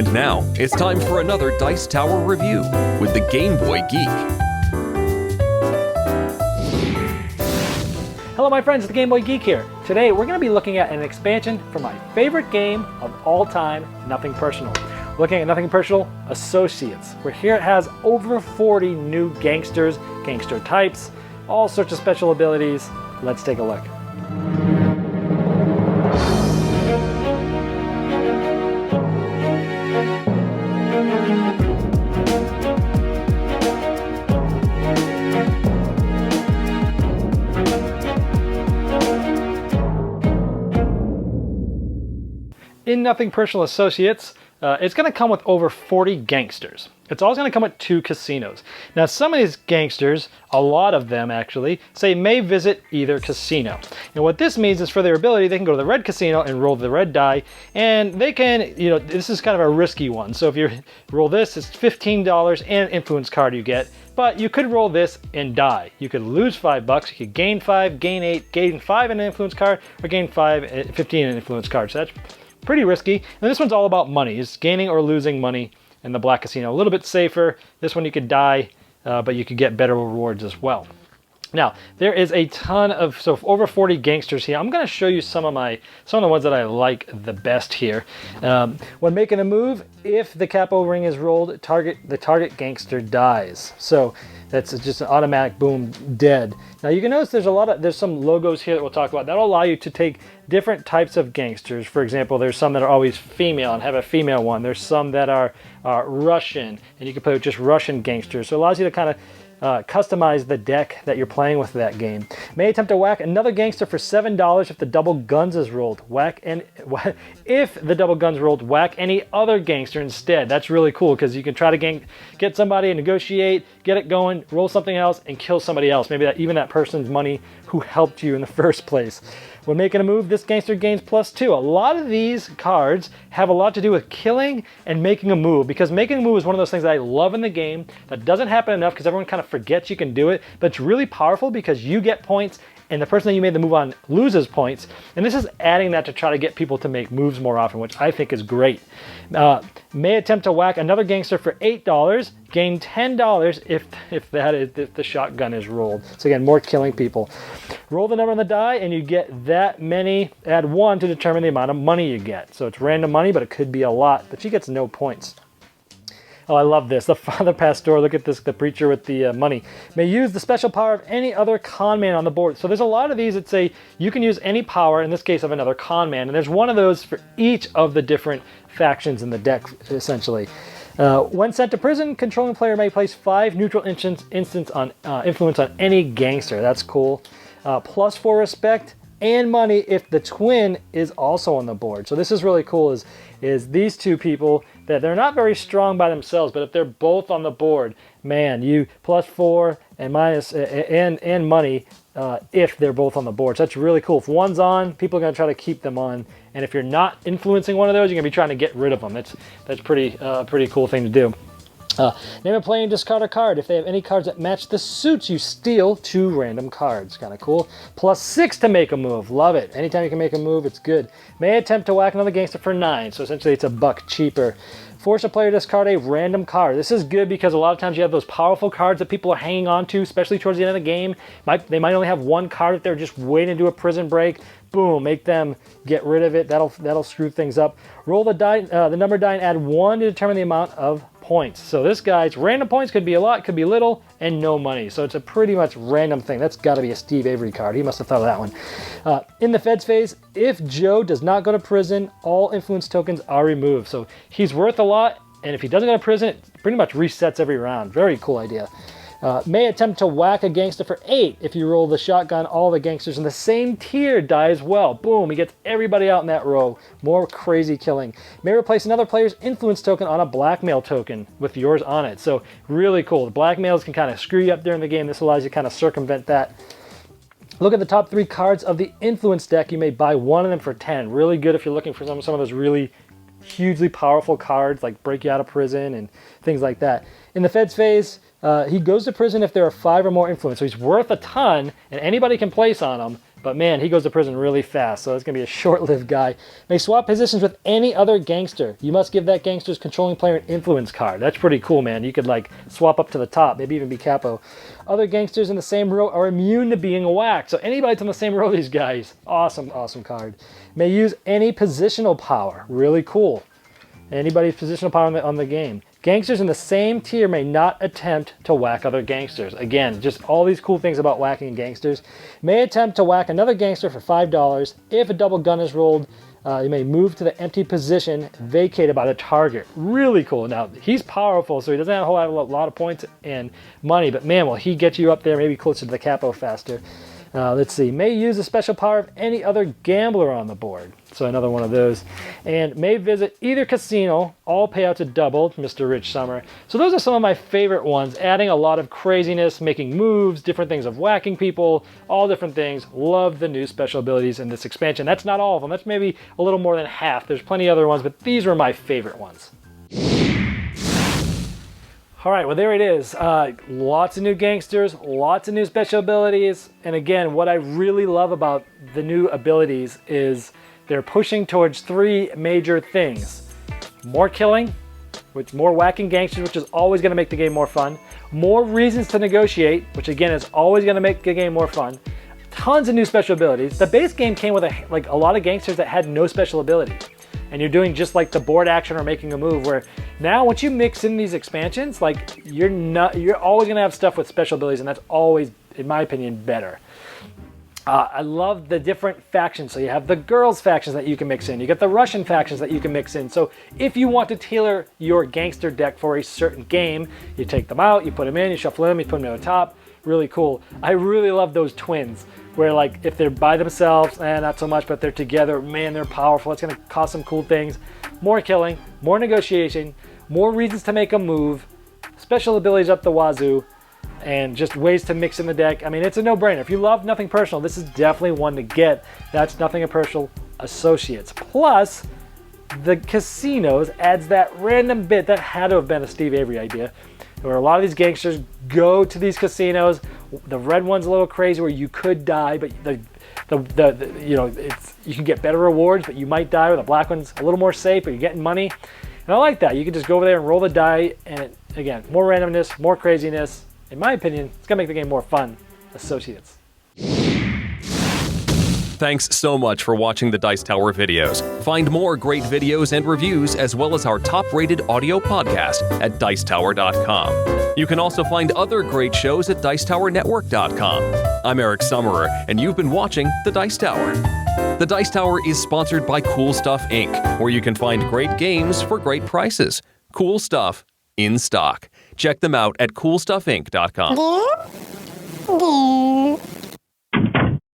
And now, it's time for another Dice Tower review with the Game Boy Geek. Hello my friends, it's the Game Boy Geek here. Today we're going to be looking at an expansion for my favorite game of all time, Nothing Personal. Looking at Nothing Personal Associates, where here it has over 40 new gangsters, gangster types, all sorts of special abilities. Let's take a look. In Nothing Personal Associates, it's going to come with over 40 gangsters. It's always going to come with 2 casinos. Now, some of these gangsters, a lot of them actually, say may visit either casino. And what this means is for their ability, they can go to the red casino and roll the red die, and they can, this is kind of a risky one. So if you roll this, it's $15 and an influence card you get, but you could roll this and die. You could lose $5, you could gain 5, gain 8, gain 5 in an influence card, or gain 15 in an influence card. So that's pretty risky. And this one's all about money. It's gaining or losing money in the black casino. A little bit safer. This one you could die, but you could get better rewards as well. Now, there is a ton of, so over 40 gangsters here. I'm going to show you some of the ones that I like the best here. When making a move, if the capo ring is rolled, the target gangster dies. So that's just an automatic boom, dead. Now you can notice there's some logos here that we'll talk about that'll allow you to take different types of gangsters. For example, there's some that are always female and have a female one. There's some that are Russian, and you can play with just Russian gangsters. So it allows you to kind of customize the deck that you're playing with that game. May attempt to whack another gangster for $7 if the double guns is rolled. If the double guns rolled, whack any other gangster instead. That's really cool because you can try to get somebody and negotiate, get it going, roll something else, and kill somebody else. Maybe even that person's money who helped you in the first place. When making a move, this gangster gains +2. A lot of these cards have a lot to do with killing and making a move, because making a move is one of those things that I love in the game that doesn't happen enough because everyone kind of forgets you can do it, but it's really powerful because you get points and the person that you made the move on loses points. And this is adding that to try to get people to make moves more often, which I think is great. May attempt to whack another gangster for $8, gain $10 if the shotgun is rolled. So again, more killing people. Roll the number on the die and you get that many, add 1 to determine the amount of money you get. So it's random money, but it could be a lot, but she gets no points. Oh, I love this. The Father Pastor, look at this, the preacher with the money. May use the special power of any other con man on the board. So there's a lot of these that say you can use any power, in this case of another con man, and there's one of those for each of the different factions in the deck, essentially. When sent to prison, controlling player may place 5 neutral influence on any gangster. That's cool. +4 respect and money if the twin is also on the board. So this is really cool, is these two people that they're not very strong by themselves, but if they're both on the board, man, you +4 and minus and money if they're both on the board. So that's really cool. If one's on, people are going to try to keep them on, and if you're not influencing one of those, you're going to be trying to get rid of them. That's pretty cool thing to do. Name a player and discard a card. If they have any cards that match the suits, you steal 2 random cards. Kind of cool. +6 to make a move. Love it. Anytime you can make a move, it's good. May attempt to whack another gangster for 9. So essentially it's $1 cheaper. Force a player to discard a random card. This is good because a lot of times you have those powerful cards that people are hanging on to, especially towards the end of the game. They might only have one card if they're just waiting to do a prison break. Boom, make them get rid of it. That'll screw things up. Roll the die, the number die, and add 1 to determine the amount of points. So this guy's random points could be a lot, could be little, and no money. So it's a pretty much random thing. That's got to be a Steve Avery card. He must have thought of that one. In the Feds phase, if Joe does not go to prison, all influence tokens are removed. So he's worth a lot, and if he doesn't go to prison, it pretty much resets every round. Very cool idea. May attempt to whack a gangster for 8. If you roll the shotgun, all the gangsters in the same tier die as well. Boom, he gets everybody out in that row. More crazy killing. May replace another player's influence token on a blackmail token with yours on it. So really cool. The blackmails can kind of screw you up during the game. This allows you to kind of circumvent that. Look at the top 3 cards of the influence deck. You may buy one of them for 10. Really good if you're looking for some of those really hugely powerful cards like break you out of prison and things like that. In the Feds phase, he goes to prison if there are 5 or more influence. So he's worth a ton, and anybody can place on him. But man, he goes to prison really fast, so it's going to be a short-lived guy. May swap positions with any other gangster. You must give that gangster's controlling player an influence card. That's pretty cool, man. You could like swap up to the top, maybe even be capo. Other gangsters in the same row are immune to being whacked. So anybody's on the same row, these guys. Awesome, awesome card. May use any positional power. Really cool. Anybody's positional power on the game. Gangsters in the same tier may not attempt to whack other gangsters. Again, just all these cool things about whacking gangsters. May attempt to whack another gangster for $5. If a double gun is rolled, you may move to the empty position vacated by the target. Really cool. Now, he's powerful, so he doesn't have a lot of points and money, but man, will he get you up there maybe closer to the capo faster. Let's see. May use the special power of any other gambler on the board. So another one of those. And may visit either casino. All payouts are doubled, Mr. Rich Summer. So those are some of my favorite ones. Adding a lot of craziness, making moves, different things of whacking people, all different things. Love the new special abilities in this expansion. That's not all of them. That's maybe a little more than half. There's plenty of other ones, but these were my favorite ones. All right, well, there it is. Lots of new gangsters, lots of new special abilities. And again, what I really love about the new abilities is they're pushing towards three major things. More killing, more whacking gangsters, which is always going to make the game more fun. More reasons to negotiate, which again is always going to make the game more fun. Tons of new special abilities. The base game came with a lot of gangsters that had no special ability. And you're doing just like the board action or making a move, where now once you mix in these expansions, like you're always gonna have stuff with special abilities, and that's always, in my opinion, better. I love the different factions. So you have the girls factions that you can mix in. You got the Russian factions that you can mix in. So if you want to tailor your gangster deck for a certain game, you take them out, you put them in, you shuffle them, you put them on the top. Really cool. I really love those twins, where like if they're by themselves, not so much, but they're together, man, they're powerful. It's gonna cause some cool things. More killing, more negotiation, more reasons to make a move, special abilities up the wazoo, and just ways to mix in the deck. I mean, it's a no-brainer. If you love Nothing Personal, this is definitely one to get. That's Nothing Personal Associates. Plus, the casinos adds that random bit that had to have been a Steve Avery idea, where a lot of these gangsters go to these casinos. The red one's a little crazy, where you could die, but you can get better rewards, but you might die. Where the black one's a little more safe, but you're getting money. And I like that. You can just go over there and roll the die, and again, more randomness, more craziness. In my opinion, it's gonna make the game more fun. Associates. Thanks so much for watching the Dice Tower videos. Find more great videos and reviews, as well as our top-rated audio podcast at Dicetower.com. You can also find other great shows at Dicetowernetwork.com. I'm Eric Summerer, and you've been watching The Dice Tower. The Dice Tower is sponsored by Cool Stuff Inc., where you can find great games for great prices. Cool stuff in stock. Check them out at CoolStuffInc.com.